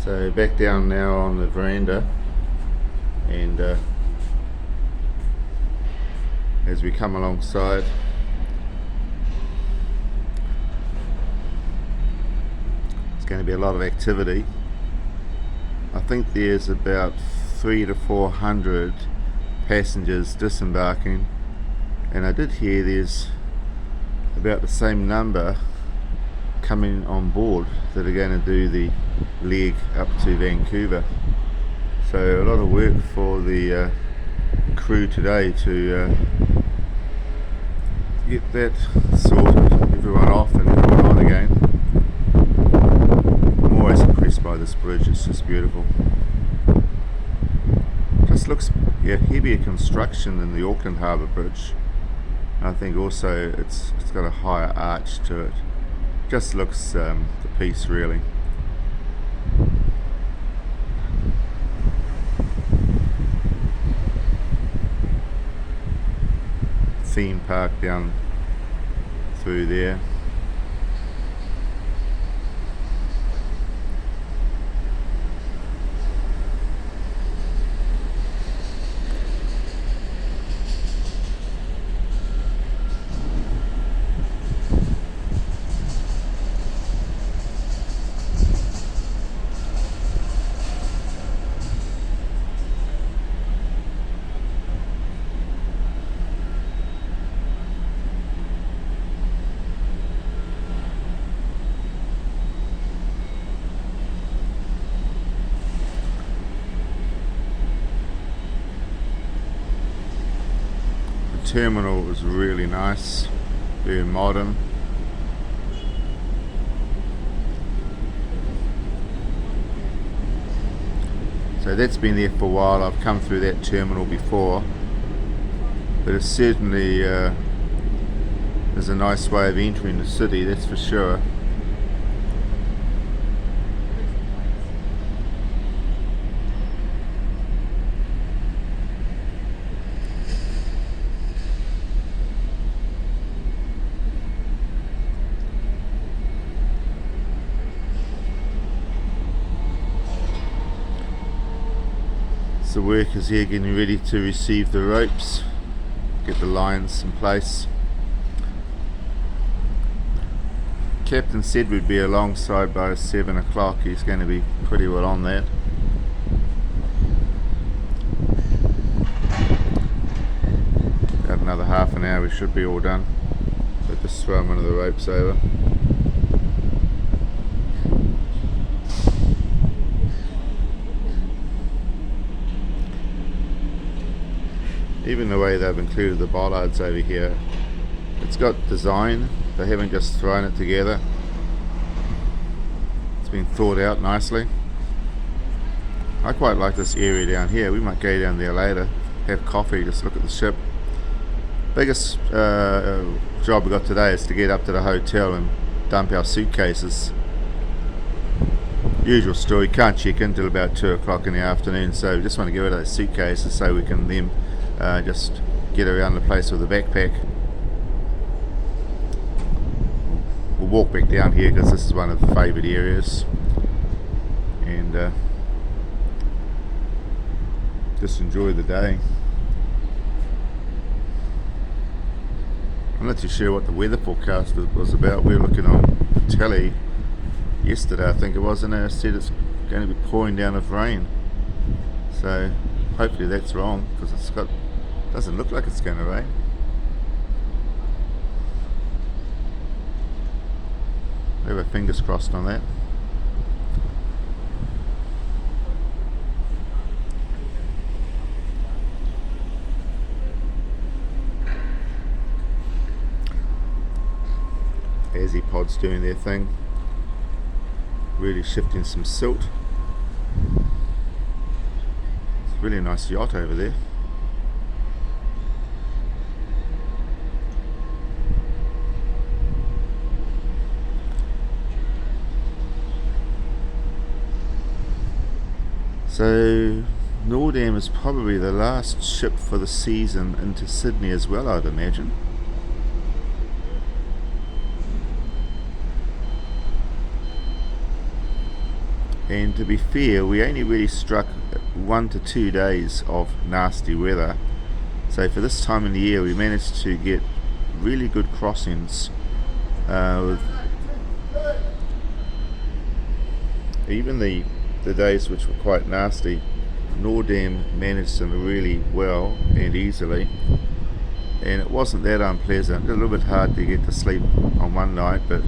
So back down now on the veranda, and as we come alongside, it's going to be a lot of activity. I think there's about 300 to 400 passengers disembarking, and I did hear there's about the same number coming on board that are going to do the leg up to Vancouver. So a lot of work for the crew today to get that sorted, everyone off and everyone on again. I'm always impressed by this bridge, it's just beautiful. Just looks heavier construction than the Auckland Harbour Bridge. I think also it's got a higher arch to it. Just looks the piece really. Theme park down through there. Terminal was really nice, very modern. So that's been there for a while. I've come through that terminal before, but it certainly is a nice way of entering the city, that's for sure. The workers here getting ready to receive the ropes, get the lines in place. Captain said we'd be alongside by 7 o'clock. He's going to be pretty well on that. About another half an hour we should be all done. So just throw one of the ropes over. Even the way they've included the bollards over here, it's got design. They haven't just thrown it together. It's been thought out nicely. I quite like this area down here. We might go down there later, have coffee, just look at the ship. Biggest job we got today is to get up to the hotel and dump our suitcases. Usual story, can't check in till about 2 o'clock in the afternoon, so we just want to get rid of those suitcases so we can then just get around the place with a backpack. We'll walk back down here because this is one of the favourite areas, and just enjoy the day. I'm not too sure what the weather forecast was about. We were looking on the telly yesterday, I think it was, and it said it's going to be pouring down with rain. So hopefully that's wrong, because doesn't look like it's going to rain. We have our fingers crossed on that. Azzy Pod's doing their thing, really shifting some silt. It's a really nice yacht over there. So Noordam is probably the last ship for the season into Sydney as well, I'd imagine. And to be fair, we only really struck 1 to 2 days of nasty weather. So for this time of the year, we managed to get really good crossings. With even the days which were quite nasty, Noordam managed them really well and easily. And it wasn't that unpleasant. A little bit hard to get to sleep on one night, but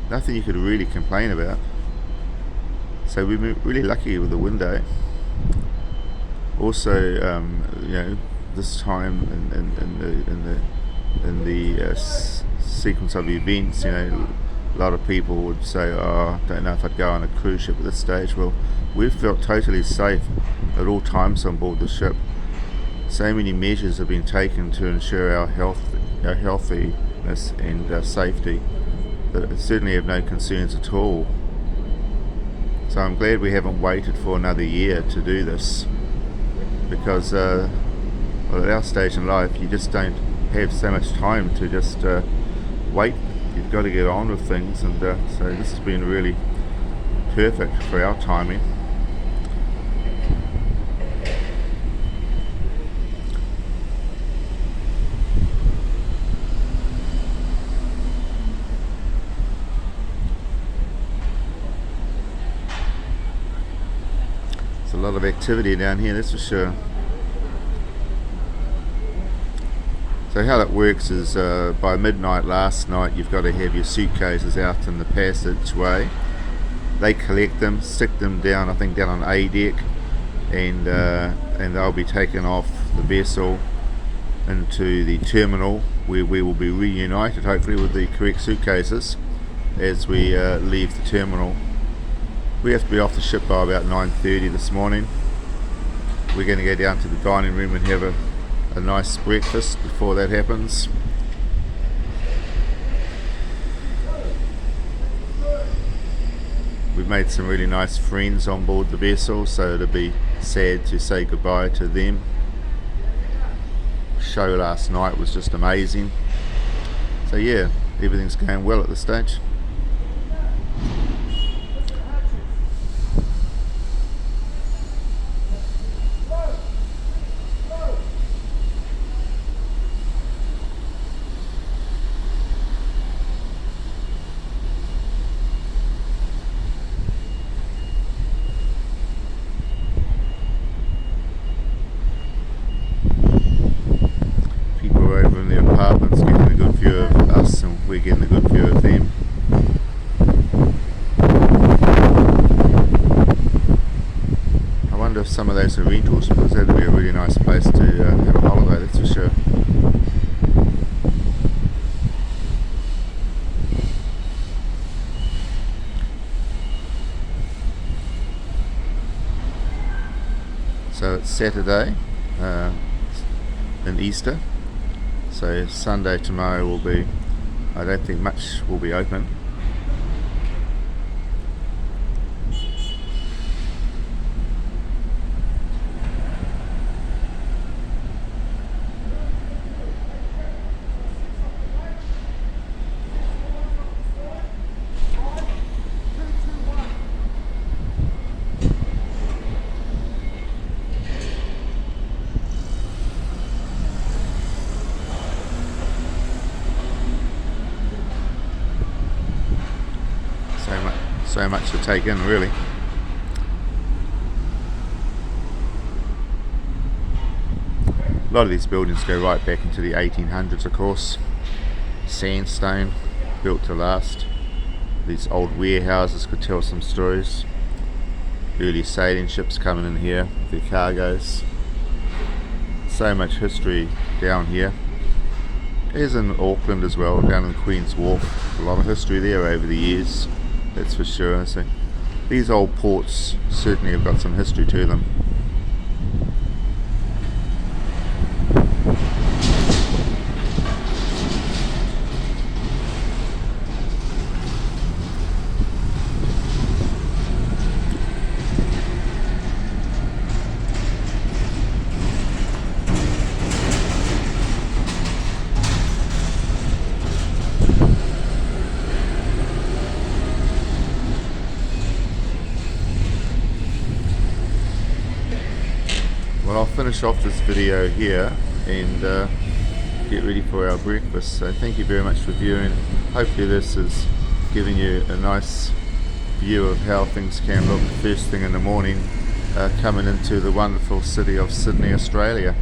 nothing you could really complain about. So we were really lucky with the window. Also, this time in the sequence of events, a lot of people would say, "Oh, I don't know if I'd go on a cruise ship at this stage." Well, we've felt totally safe at all times on board the ship. So many measures have been taken to ensure our healthiness and our safety that I certainly have no concerns at all. So I'm glad we haven't waited for another year to do this, because at our stage in life you just don't have so much time to just wait. You've got to get on with things, and so this has been really perfect for our timing. A lot of activity down here, that's for sure. So how that works is by midnight last night you've got to have your suitcases out in the passageway. They collect them, stick them down, I think down on A deck, and they'll be taken off the vessel into the terminal, where we will be reunited hopefully with the correct suitcases as we leave the terminal. We have to be off the ship by about 9:30 this morning. We're going to go down to the dining room and have a nice breakfast before that happens. We've made some really nice friends on board the vessel, so it'd be sad to say goodbye to them. Show last night was just amazing. So yeah, everything's going well at this stage. Over in the apartments getting a good view of us, and we're getting a good view of them. I wonder if some of those are rentals, because that'd be a really nice place to have a holiday, that's for sure. So it's Saturday in Easter. So Sunday tomorrow will be, I don't think much will be open. So much to take in, really. A lot of these buildings go right back into the 1800s, of course. Sandstone, built to last. These old warehouses could tell some stories. Early sailing ships coming in here with their cargoes. So much history down here. As in Auckland as well, down in Queen's Wharf. A lot of history there over the years. That's for sure. So these old ports certainly have got some history to them. Well, I'll finish off this video here and get ready for our breakfast. So thank you very much for viewing. Hopefully this is giving you a nice view of how things can look first thing in the morning coming into the wonderful city of Sydney, Australia.